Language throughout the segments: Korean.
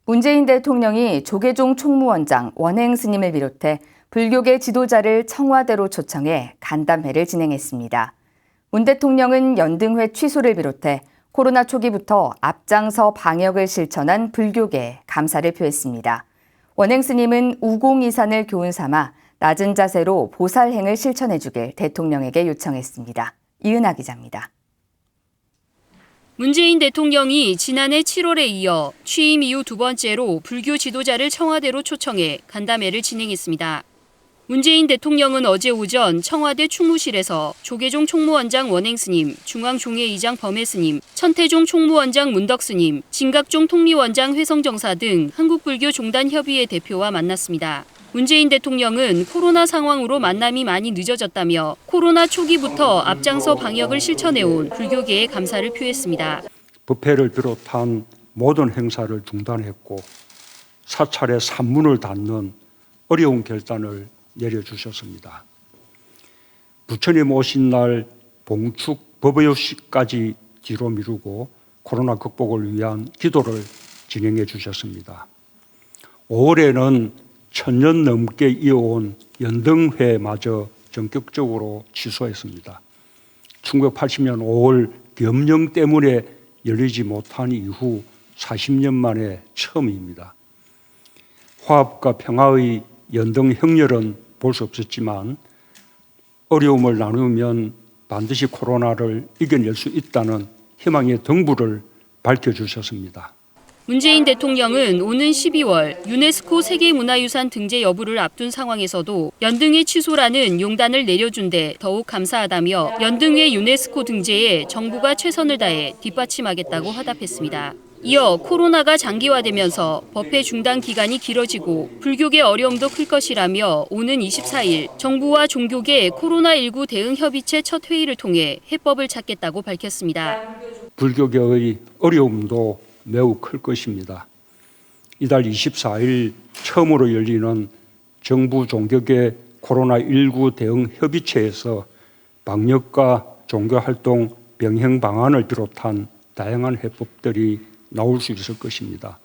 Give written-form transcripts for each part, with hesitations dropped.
문재인 대통령이 조계종 총무원장 원행 스님을 비롯해 불교계 지도자를 청와대로 초청해 간담회를 진행했습니다. 문 대통령은 연등회 취소를 비롯해 코로나 초기부터 앞장서 방역을 실천한 불교계에 감사를 표했습니다. 원행 스님은 우공이산을 교훈 삼아 낮은 자세로 보살행을 실천해 주길 대통령에게 요청했습니다. 이은하 기자입니다. 문재인 대통령이 지난해 7월에 이어 취임 이후 두 번째로 불교 지도자를 청와대로 초청해 간담회를 진행했습니다. 문재인 대통령은 어제 오전 청와대 충무실에서 조계종 총무원장 원행 스님, 중앙종회의장 범해 스님, 천태종 총무원장 문덕 스님, 진각종 통미원장 회성정사 등 한국불교종단협의회 대표와 만났습니다. 문재인 대통령은 코로나 상황으로 만남이 많이 늦어졌다며 코로나 초기부터 앞장서 방역을 실천해온 불교계에 감사를 표했습니다. 법회를 비롯한 모든 행사를 중단했고 사찰의 산문을 닫는 어려운 결단을 내려주셨습니다. 부처님 오신 날 봉축 법요식까지 뒤로 미루고 코로나 극복을 위한 기도를 진행해 주셨습니다. 5월에는 1000년 넘게 이어온 연등회마저 전격적으로 취소했습니다. 1980년 5월 겸령 때문에 열리지 못한 이후 40년 만에 처음입니다. 화합과 평화의 연등형렬은 볼 수 없었지만 어려움을 나누면 반드시 코로나를 이겨낼 수 있다는 희망의 등불을 밝혀주셨습니다. 문재인 대통령은 오는 12월 유네스코 세계문화유산 등재 여부를 앞둔 상황에서도 연등회 취소라는 용단을 내려준 데 더욱 감사하다며 연등회 유네스코 등재에 정부가 최선을 다해 뒷받침하겠다고 화답했습니다. 이어 코로나가 장기화되면서 법회 중단 기간이 길어지고 불교계 어려움도 클 것이라며 오는 24일 정부와 종교계 코로나19 대응 협의체 첫 회의를 통해 해법을 찾겠다고 밝혔습니다. 불교계의 어려움도 매우 클 것입니다. 이달 24일 처음으로 열리는 정부 종교계 코로나19 대응 협의체에서 방역과 종교활동 병행 방안을 비롯한 다양한 해법들이 나올 수 있을 것입니다.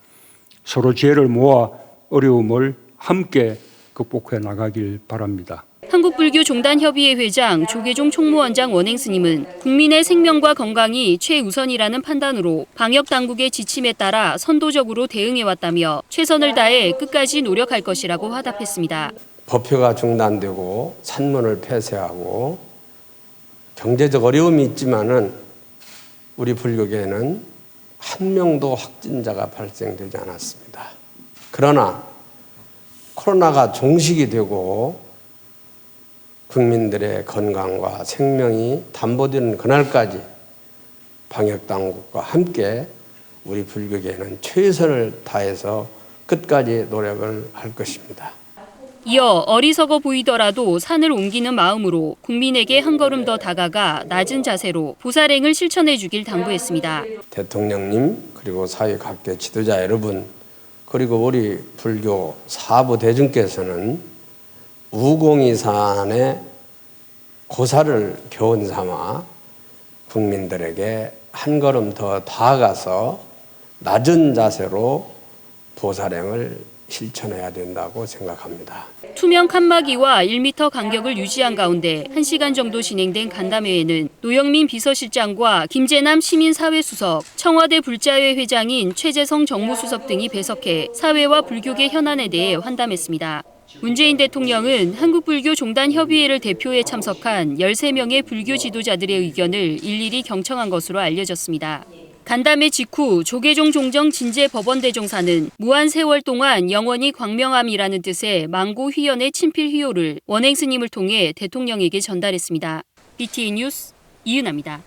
서로 지혜를 모아 어려움을 함께 극복해 나가길 바랍니다. 한국불교종단협의회 회장 조계종 총무원장 원행 스님은 국민의 생명과 건강이 최우선이라는 판단으로 방역당국의 지침에 따라 선도적으로 대응해왔다며 최선을 다해 끝까지 노력할 것이라고 화답했습니다. 법회가 중단되고 산문을 폐쇄하고 경제적 어려움이 있지만은 우리 불교계에는 한 명도 확진자가 발생되지 않았습니다. 그러나 코로나가 종식이 되고 국민들의 건강과 생명이 담보되는 그날까지 방역당국과 함께 우리 불교계는 최선을 다해서 끝까지 노력을 할 것입니다. 이어 어리석어 보이더라도 산을 옮기는 마음으로 국민에게 한 걸음 더 다가가 낮은 자세로 보살행을 실천해 주길 당부했습니다. 대통령님 그리고 사회 각계 지도자 여러분 그리고 우리 불교 사부 대중께서는 우공이산의 고사를 교훈 삼아 국민들에게 한 걸음 더 다가가서 낮은 자세로 보살행을 실천해야 된다고 생각합니다. 투명 칸막이와 1m 간격을 유지한 가운데 1시간 정도 진행된 간담회에는 노영민 비서실장과 김재남 시민사회수석, 청와대 불자회 회장인 최재성 정무수석 등이 배석해 사회와 불교계 현안에 대해 환담했습니다. 문재인 대통령은 한국불교종단협의회를 대표해 참석한 13명의 불교 지도자들의 의견을 일일이 경청한 것으로 알려졌습니다. 간담회 직후 조계종 종정 진제 법원대종사는 무한 세월 동안 영원히 광명함이라는 뜻의 망고휘연의 친필휘호를 원행 스님을 통해 대통령에게 전달했습니다. BTN 뉴스 이은하입니다.